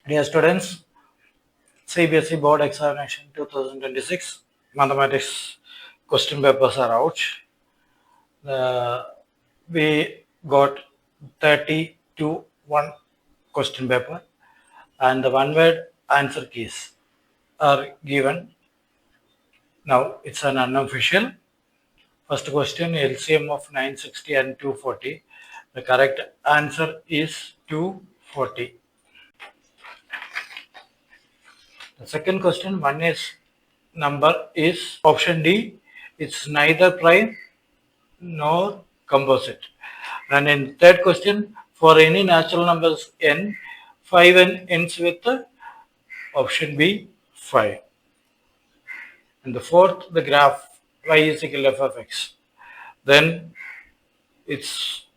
Dear students, CBSE Board Examination 2026 Mathematics question papers are out. We got 30 to 1 question paper and the one word answer keys are given. Now it's an unofficial. First question, LCM of 960 and 240. The correct answer is 240. The second question, one is number is option D. It's neither prime nor composite. And in third question, for any natural numbers n, 5n ends with option B, 5. And the fourth, the graph y is equal to f of x. Then it's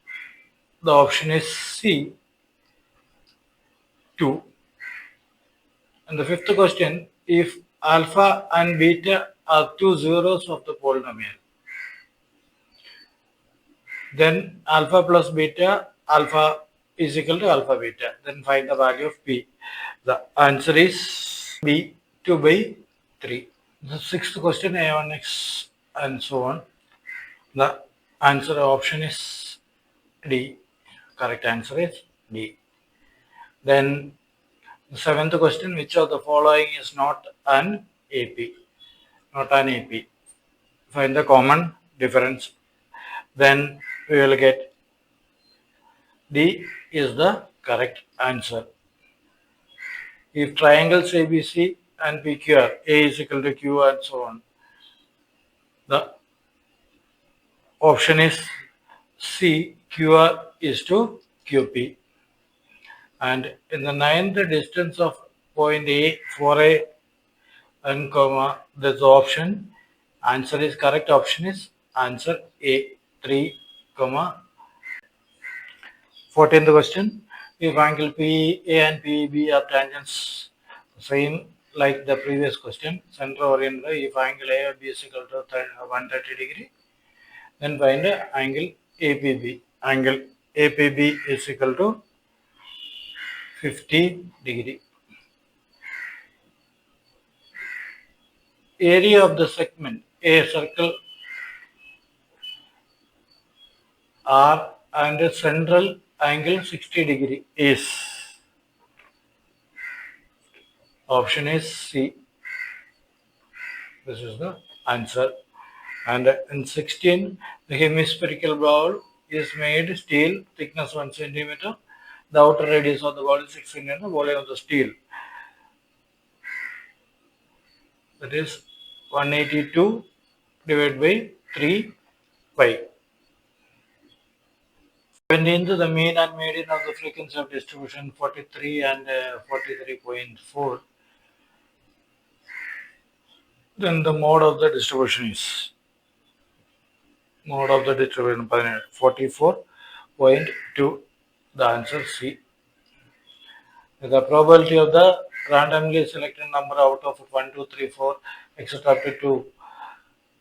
the option is C, 2. And the fifth question, if alpha and beta are two zeros of the polynomial, then alpha plus beta, alpha is equal to alpha beta. Then find the value of p. The answer is B, 2 by 3. The sixth question, A1x and so on. The answer option is D. Correct answer is D. Then the seventh question, which of the following is not an AP? Not an AP. Find the common difference. Then we will get D is the correct answer. If triangles ABC and PQR, A is equal to Q and so on, the option is C, QR is to QP. And in the ninth, distance of point A, 4A and comma, there's the option. Answer is correct option is answer A, 3, comma. 14th question. If angle PA and PB are tangents, same like the previous question, center oriented, if angle A or B is equal to 130 degree, then find angle APB. Angle APB is equal to 50 degree. Area of the segment A circle R and central angle 60 degree is. Option is C. This is the answer. And in 16, the hemispherical ball is made steel, thickness 1 centimeter. The outer radius of the ball is 6 centimeter, volume of the steel. That is 182 divided by 3 pi. 17th, the mean and median of the frequency of distribution 43 and 43.4. Then the mode of the distribution is 44.2. The answer C. The probability of the randomly selected number out of 1, 2, 3, 4, etc. up to 2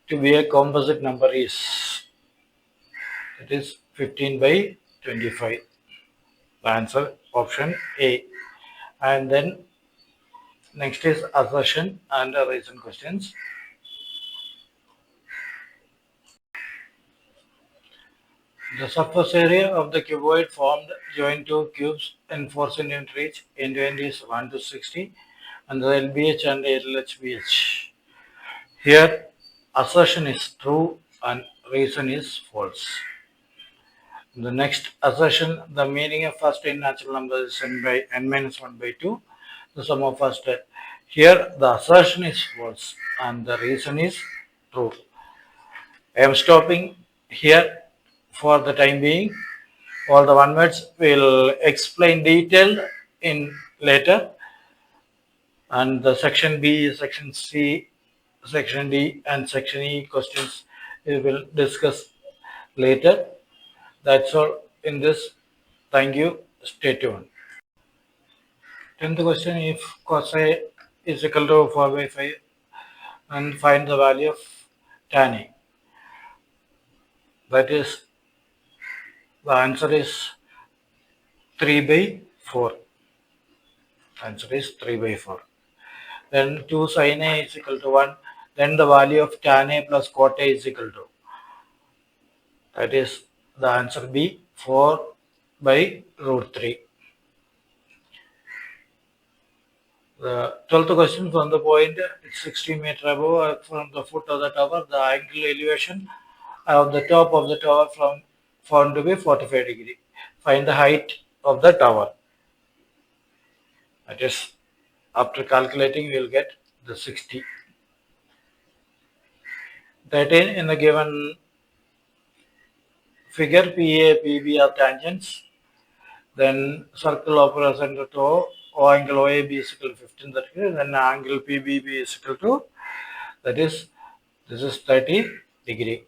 to be a composite number is, it is 15 by 25. The answer option A. And then next is assertion and reason questions. The surface area of the cuboid formed joined two cubes in 4 cm each, end to end is 1 to 60, and the LBH and LHBH. Here, assertion is true and reason is false. The next assertion, the meaning of first in natural number is n by n minus 1 by 2. The sum of first. Here, the assertion is false and the reason is true. I am stopping here for the time being. All the one words will explain detailed in later. And the section B, section C, section D and section E questions we will discuss later. That's all in this. Thank you. Stay tuned. 10th question, if cos A is equal to 4 by 5 and find the value of tan A. That is, the answer is 3 by 4. Answer is 3 by 4. Then 2 sin A is equal to 1. Then the value of tan A plus cot A is equal to. That is the answer B, 4 by root 3. The 12th question from the point, it's 60 meters above from the foot of the tower. The angle elevation of the top of the tower from found to be 45 degree. Find the height of the tower. That is, after calculating, we will get the 60. 13, in the given figure, PA, PB are tangents. Then circle opera center to O angle OAB is equal to 15 degree. Then angle PBB is equal to, that is, this is 30 degree.